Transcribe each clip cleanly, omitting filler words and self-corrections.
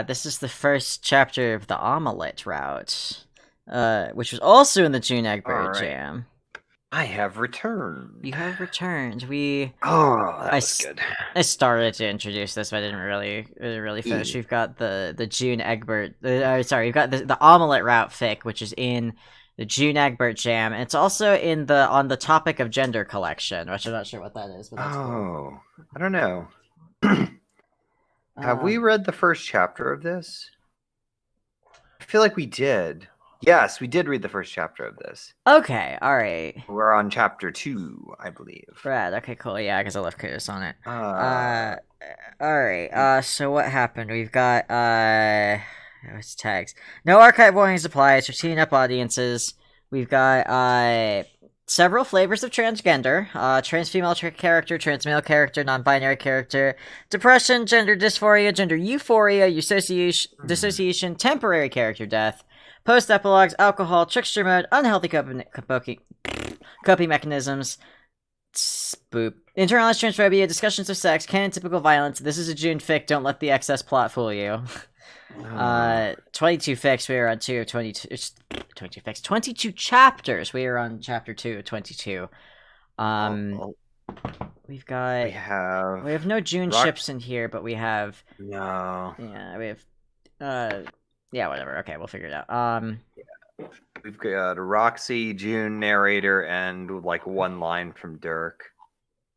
This is the first chapter of the Omelette Route, which was also in the June Egbert Alright. Jam. I have returned. You have returned. Oh, that was good. I started to introduce this, but I didn't really finish. E. We've got the June Egbert. Sorry, we've got the Omelette Route fic, which is in the June Egbert Jam, and it's also in the on the topic of gender collection, which I'm not sure what that is, but that's cool. I don't know. Have we Um, read the first chapter of this? I feel like we did. Yes, we did read the first chapter of this. okay, all right. We're on chapter 2, I believe. Rad. Okay, cool. Yeah, because I left Curtis on it. Uh, Uh, all right. So what happened? We've got what's tags? No archive warnings apply. It's routine up audiences. We've got several flavors of transgender. Trans female character, trans male character, non-binary character, depression, gender dysphoria, gender euphoria, dissociation, temporary character death, post epilogues, alcohol, trickster mode, unhealthy coping mechanisms. Boop. Internalized transphobia, discussions of sex, canon typical violence. This is a June fic. Don't let the excess plot fool you. 22 fics. We are on 2 of 22. 22 fics. 22 chapters. We are on chapter 2 of 22. We've got. We have no June ships in here, but we have. No. Yeah, we have. Yeah, whatever. Okay, we'll figure it out. Yeah. We've got Roxy, June narrator, and like one line from Dirk.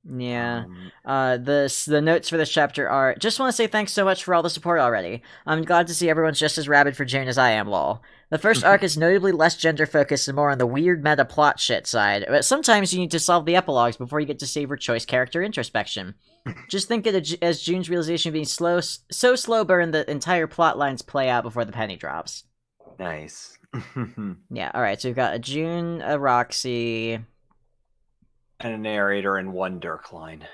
Yeah. The notes for this chapter are: just want to say thanks so much for all the support already. I'm glad to see everyone's just as rabid for June as I am, lol. The first arc is notably less gender focused and more on the weird meta plot shit side, but sometimes you need to solve the epilogues before you get to savor choice character introspection. Just think of it as June's realization being so slow burn the entire plot lines play out before the penny drops. Nice. Yeah, alright, so we've got a June, a Roxy, and a narrator and one Dirk line.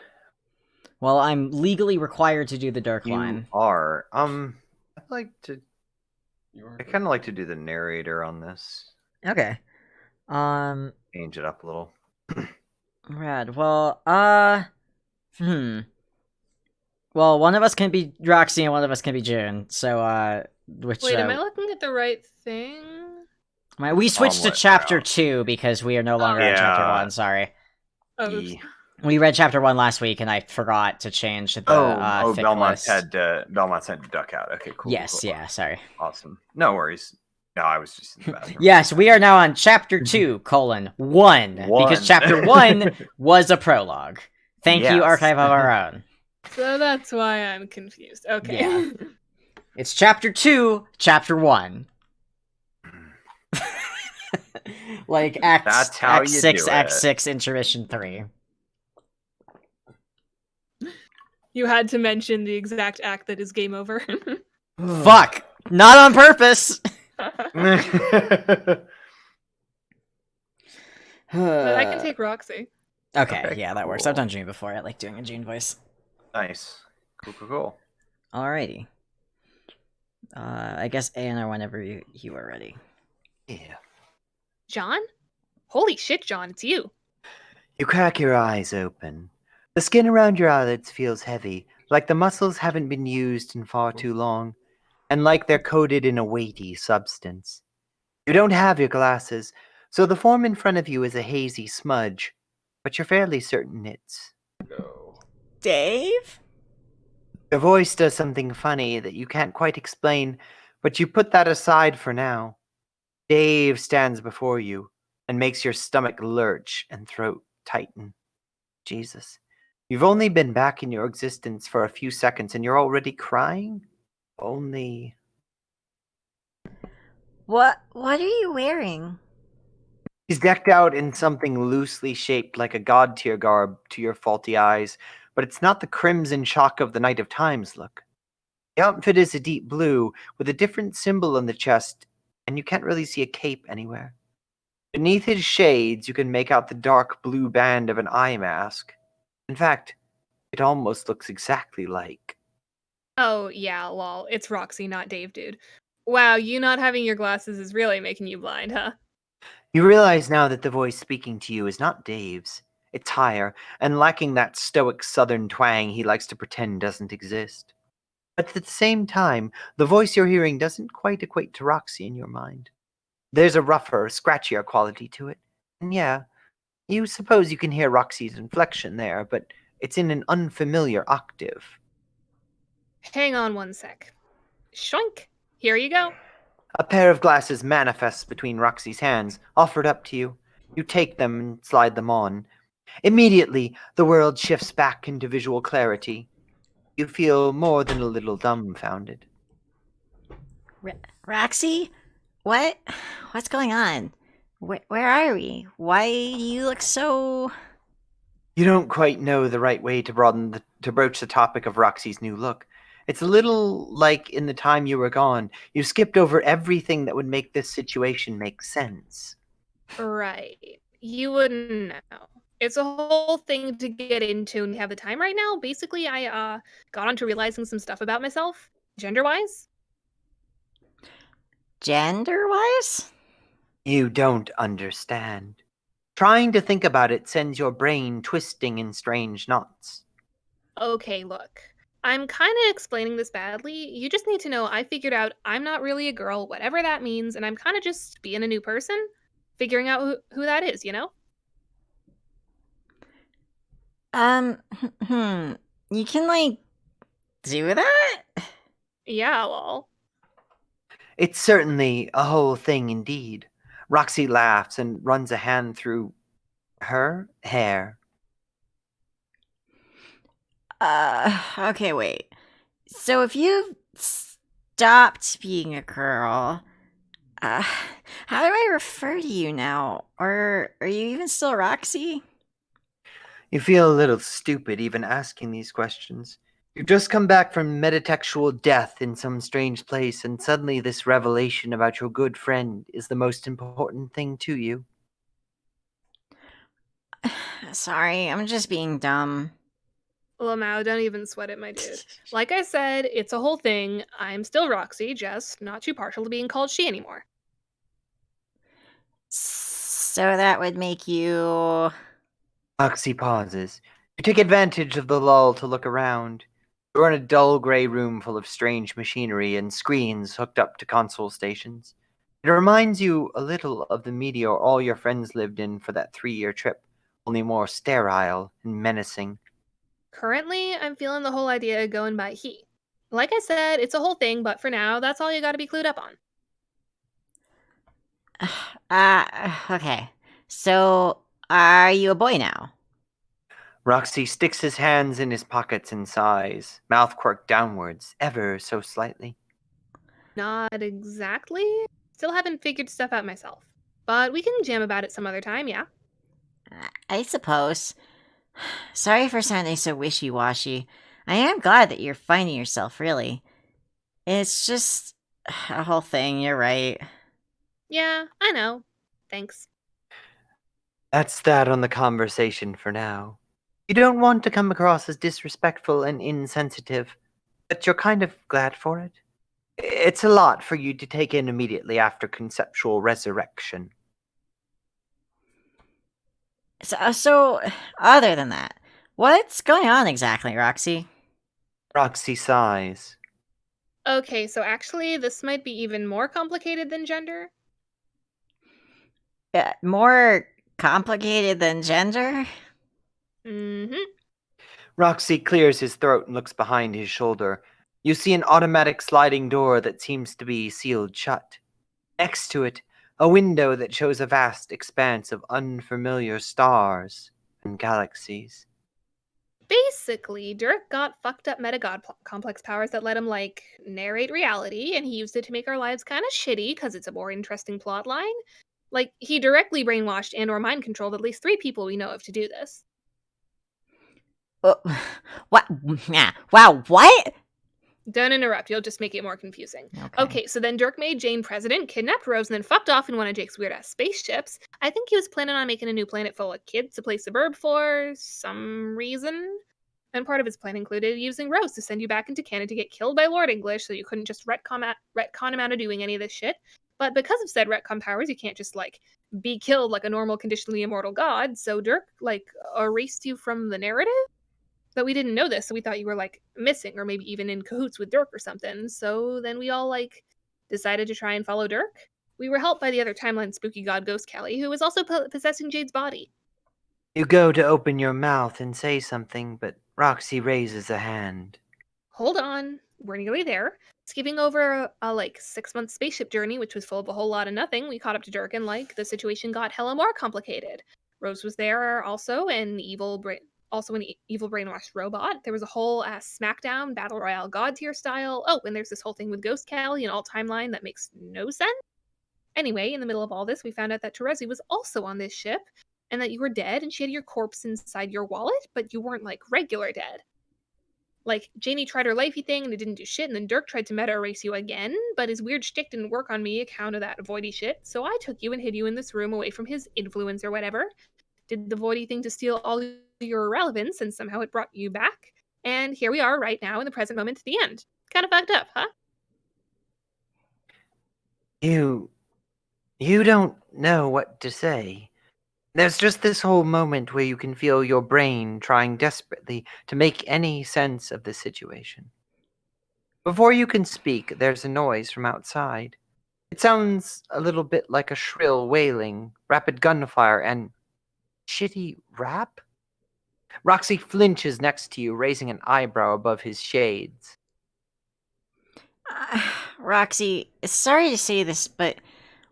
Well, I'm legally required to do the Dirk line. You are. I'd like to. I kind of like to do the narrator on this. Okay. Change it up a little. Rad. Well, Well, one of us can be Roxy and one of us can be June. So, which? Wait, am I looking at the right thing? We switched to chapter 2 because we are no longer on chapter 1. Sorry. We read chapter 1 last week, and I forgot to change the. Belmont's had to duck out. Okay, cool. Yes, cool. Yeah, sorry. Awesome. No worries. No, I was just in the bathroom. Yes, we are now on chapter 2, 1, because chapter 1 was a prologue. Thank you, Archive of Our Own. So that's why I'm confused. Okay. Yeah. It's chapter 2, chapter 1. Like Act 6, Act 6, Intermission 3. You had to mention the exact act that is game over. Fuck! Not on purpose! But I can take Roxy. Okay, yeah, that works. I've done June before. I like doing a June voice. Nice. Cool. Alrighty. I guess A&R whenever you are ready. Yeah. John? Holy shit, John, it's you. You crack your eyes open. The skin around your eyelids feels heavy, like the muscles haven't been used in far too long, and like they're coated in a weighty substance. You don't have your glasses, so the form in front of you is a hazy smudge, but you're fairly certain it's... Dave? Your voice does something funny that you can't quite explain, but you put that aside for now. Dave stands before you and makes your stomach lurch and throat tighten. Jesus. You've only been back in your existence for a few seconds and you're already crying? Only... What are you wearing? He's decked out in something loosely shaped like a god-tier garb to your faulty eyes, but it's not the crimson shock of the Night of Times look. The outfit is a deep blue with a different symbol on the chest, and you can't really see a cape anywhere. Beneath his shades, you can make out the dark blue band of an eye mask. In fact, it almost looks exactly like... Oh, yeah, lol. It's Roxy, not Dave, dude. Wow, you not having your glasses is really making you blind, huh? You realize now that the voice speaking to you is not Dave's. It's higher, and lacking that stoic southern twang he likes to pretend doesn't exist. But at the same time, the voice you're hearing doesn't quite equate to Roxy in your mind. There's a rougher, scratchier quality to it. And yeah, you suppose you can hear Roxy's inflection there, but it's in an unfamiliar octave. Hang on one sec. Shoink! Here you go. A pair of glasses manifests between Roxy's hands, offered up to you. You take them and slide them on. Immediately, the world shifts back into visual clarity. You feel more than a little dumbfounded. Roxy? What? What's going on? Where are we? Why do you look so... You don't quite know the right way to broach the topic of Roxy's new look. It's a little like in the time you were gone. You skipped over everything that would make this situation make sense. Right. You wouldn't know. It's a whole thing to get into and have the time right now. Basically, I got onto realizing some stuff about myself, gender-wise. Gender-wise? You don't understand. Trying to think about it sends your brain twisting in strange knots. Okay, look. I'm kind of explaining this badly. You just need to know I figured out I'm not really a girl, whatever that means, and I'm kind of just being a new person, figuring out who that is, you know? You can, like, do that? Yeah, lol. It's certainly a whole thing indeed. Roxy laughs and runs a hand through her hair. Okay, wait. So if you've stopped being a girl, how do I refer to you now? Or are you even still Roxy? You feel a little stupid even asking these questions. You've just come back from metatextual death in some strange place, and suddenly this revelation about your good friend is the most important thing to you. Sorry, I'm just being dumb. Lamau, don't even sweat it, my dude. Like I said, it's a whole thing. I'm still Roxy, just not too partial to being called she anymore. So that would make you... Roxy pauses. You take advantage of the lull to look around. You're in a dull gray room full of strange machinery and screens hooked up to console stations. It reminds you a little of the meteor all your friends lived in for that 3-year trip, only more sterile and menacing. Currently, I'm feeling the whole idea of going by he. Like I said, it's a whole thing, but for now, that's all you gotta be clued up on. Okay. So, are you a boy now? Roxy sticks his hands in his pockets and sighs, mouth quirked downwards, ever so slightly. Not exactly. Still haven't figured stuff out myself. But we can jam about it some other time, yeah? I suppose. Sorry for sounding so wishy-washy. I am glad that you're finding yourself, really. It's just a whole thing, you're right. Yeah, I know. Thanks. That's that on the conversation for now. You don't want to come across as disrespectful and insensitive, but you're kind of glad for it. It's a lot for you to take in immediately after conceptual resurrection. So, other than that, what's going on exactly, Roxy? Roxy sighs. Okay, so actually, this might be even more complicated than gender. More complicated than gender? Mm-hmm. Roxy clears his throat and looks behind his shoulder. You see an automatic sliding door that seems to be sealed shut. Next to it, a window that shows a vast expanse of unfamiliar stars and galaxies. Basically, Dirk got fucked up meta-god complex powers that let him, like, narrate reality, and he used it to make our lives kind of shitty because it's a more interesting plot line. Like, he directly brainwashed and or mind controlled at least 3 people we know of to do this. What? Yeah. Wow, what? Don't interrupt, you'll just make it more confusing. Okay. Okay, so then Dirk made Jane president, kidnapped Rose, and then fucked off in one of Jake's weird-ass spaceships. I think he was planning on making a new planet full of kids to play suburb for some reason. And part of his plan included using Rose to send you back into canon to get killed by Lord English so you couldn't just retcon him out of doing any of this shit. But because of said retcon powers, you can't just, like, be killed like a normal conditionally immortal god, so Dirk, like, erased you from the narrative? But we didn't know this, so we thought you were like missing or maybe even in cahoots with Dirk or something. So then we all like decided to try and follow Dirk. We were helped by the other timeline spooky god Ghost Callie, who was also possessing Jade's body. You go to open your mouth and say something, but Roxy raises a hand. Hold on, we're nearly there. Skipping over a like 6-month spaceship journey, which was full of a whole lot of nothing, we caught up to Dirk and like the situation got hella more complicated. Rose was there also, an evil evil brainwashed robot. There was a whole ass SmackDown battle royale god tier style. Oh, and there's this whole thing with Ghost Callie and all timeline that makes no sense. Anyway, in the middle of all this, we found out that Terezi was also on this ship, and that you were dead, and she had your corpse inside your wallet, but you weren't like regular dead. Like, Janie tried her lifey thing and it didn't do shit, and then Dirk tried to meta erase you again, but his weird shtick didn't work on me account of that voidy shit, so I took you and hid you in this room away from his influence or whatever. Did the voidy thing to steal all your irrelevance, and somehow it brought you back. And here we are right now in the present moment to the end. Kind of fucked up, huh? You don't know what to say. There's just this whole moment where you can feel your brain trying desperately to make any sense of the situation. Before you can speak, there's a noise from outside. It sounds a little bit like a shrill wailing, rapid gunfire, and shitty rap? Roxy flinches next to you, raising an eyebrow above his shades. Roxy, sorry to say this, but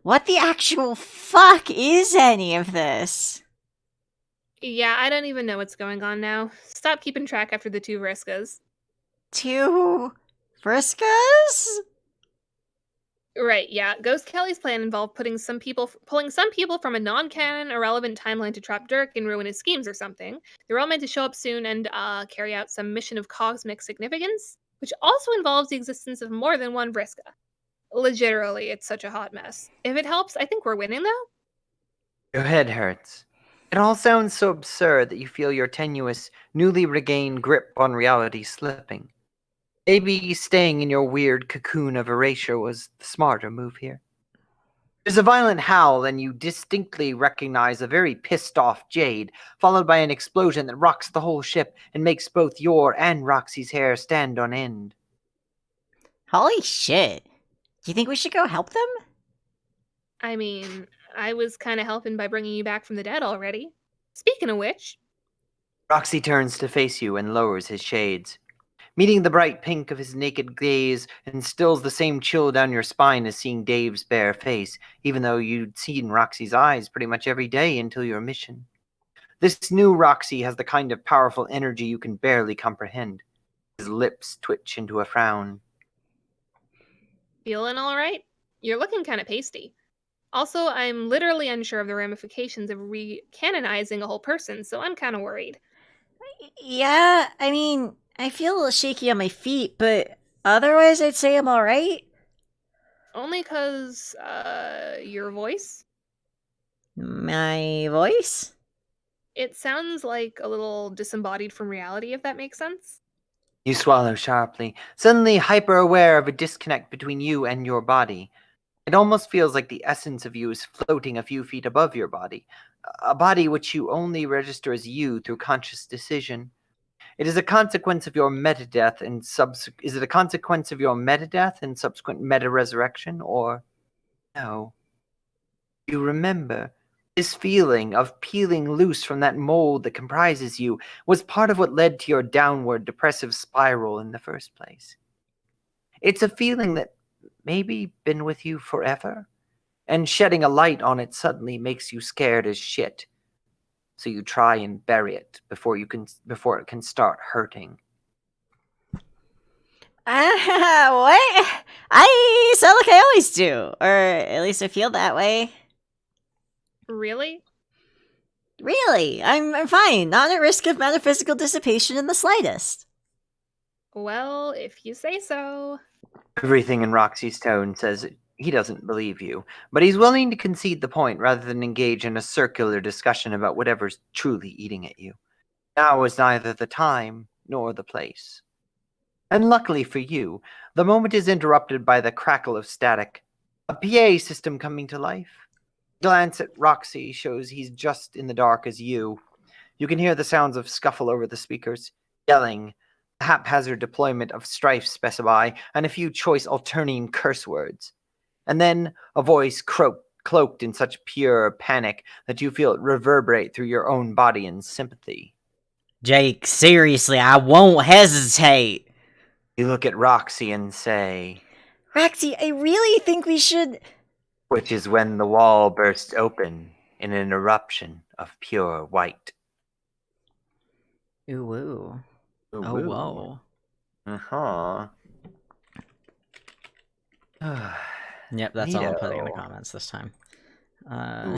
what the actual fuck is any of this? Yeah, I don't even know what's going on now. Stop keeping track after the 2 Vriskas. 2 Friskas? Right, yeah. Ghost Kelly's plan involved pulling some people from a non-canon, irrelevant timeline to trap Dirk and ruin his schemes or something. They're all meant to show up soon and carry out some mission of cosmic significance, which also involves the existence of more than one Vriska. Literally, it's such a hot mess. If it helps, I think we're winning, though. Your head hurts. It all sounds so absurd that you feel your tenuous, newly regained grip on reality slipping. Maybe staying in your weird cocoon of erasure was the smarter move here. There's a violent howl, and you distinctly recognize a very pissed-off Jade, followed by an explosion that rocks the whole ship and makes both your and Roxy's hair stand on end. Holy shit. Do you think we should go help them? I mean, I was kind of helping by bringing you back from the dead already. Speaking of which... Roxy turns to face you and lowers his shades. Meeting the bright pink of his naked gaze instills the same chill down your spine as seeing Dave's bare face, even though you'd seen Roxy's eyes pretty much every day until your mission. This new Roxy has the kind of powerful energy you can barely comprehend. His lips twitch into a frown. Feeling all right? You're looking kind of pasty. Also, I'm literally unsure of the ramifications of recanonizing a whole person, so I'm kind of worried. Yeah, I mean, I feel a little shaky on my feet, but otherwise I'd say I'm alright. Only because, your voice? My voice? It sounds like a little disembodied from reality, if that makes sense. You swallow sharply, suddenly hyper-aware of a disconnect between you and your body. It almost feels like the essence of you is floating a few feet above your body, a body which you only register as you through conscious decision. It is a consequence of your meta-death and Is it a consequence of your meta-death and subsequent meta-resurrection, or no? You remember, this feeling of peeling loose from that mold that comprises you was part of what led to your downward depressive spiral in the first place. It's a feeling that maybe been with you forever, and shedding a light on it suddenly makes you scared as shit. So you try and bury it before it can start hurting. What? I sound like I always do, or at least I feel that way. Really? Really, I'm fine, not at risk of metaphysical dissipation in the slightest. Well, if you say so. Everything in Roxy's tone says he doesn't believe you, but he's willing to concede the point rather than engage in a circular discussion about whatever's truly eating at you. Now is neither the time nor the place. And luckily for you, the moment is interrupted by the crackle of static, a PA system coming to life. Glance at Roxy shows he's just in the dark as you. You can hear the sounds of scuffle over the speakers. yelling, a haphazard deployment of strife specify, and a few choice alternating curse words. And then a voice cloaked in such pure panic that you feel it reverberate through your own body in sympathy. Jake, seriously, I won't hesitate. You look at Roxy and say, Roxy, I really think we should. which is when the wall bursts open in an eruption of pure white. Ooh, woo. Ooh, Oh, woo. whoa. Uh-huh. Yep, that's all I'm putting in the Neato. comments this time.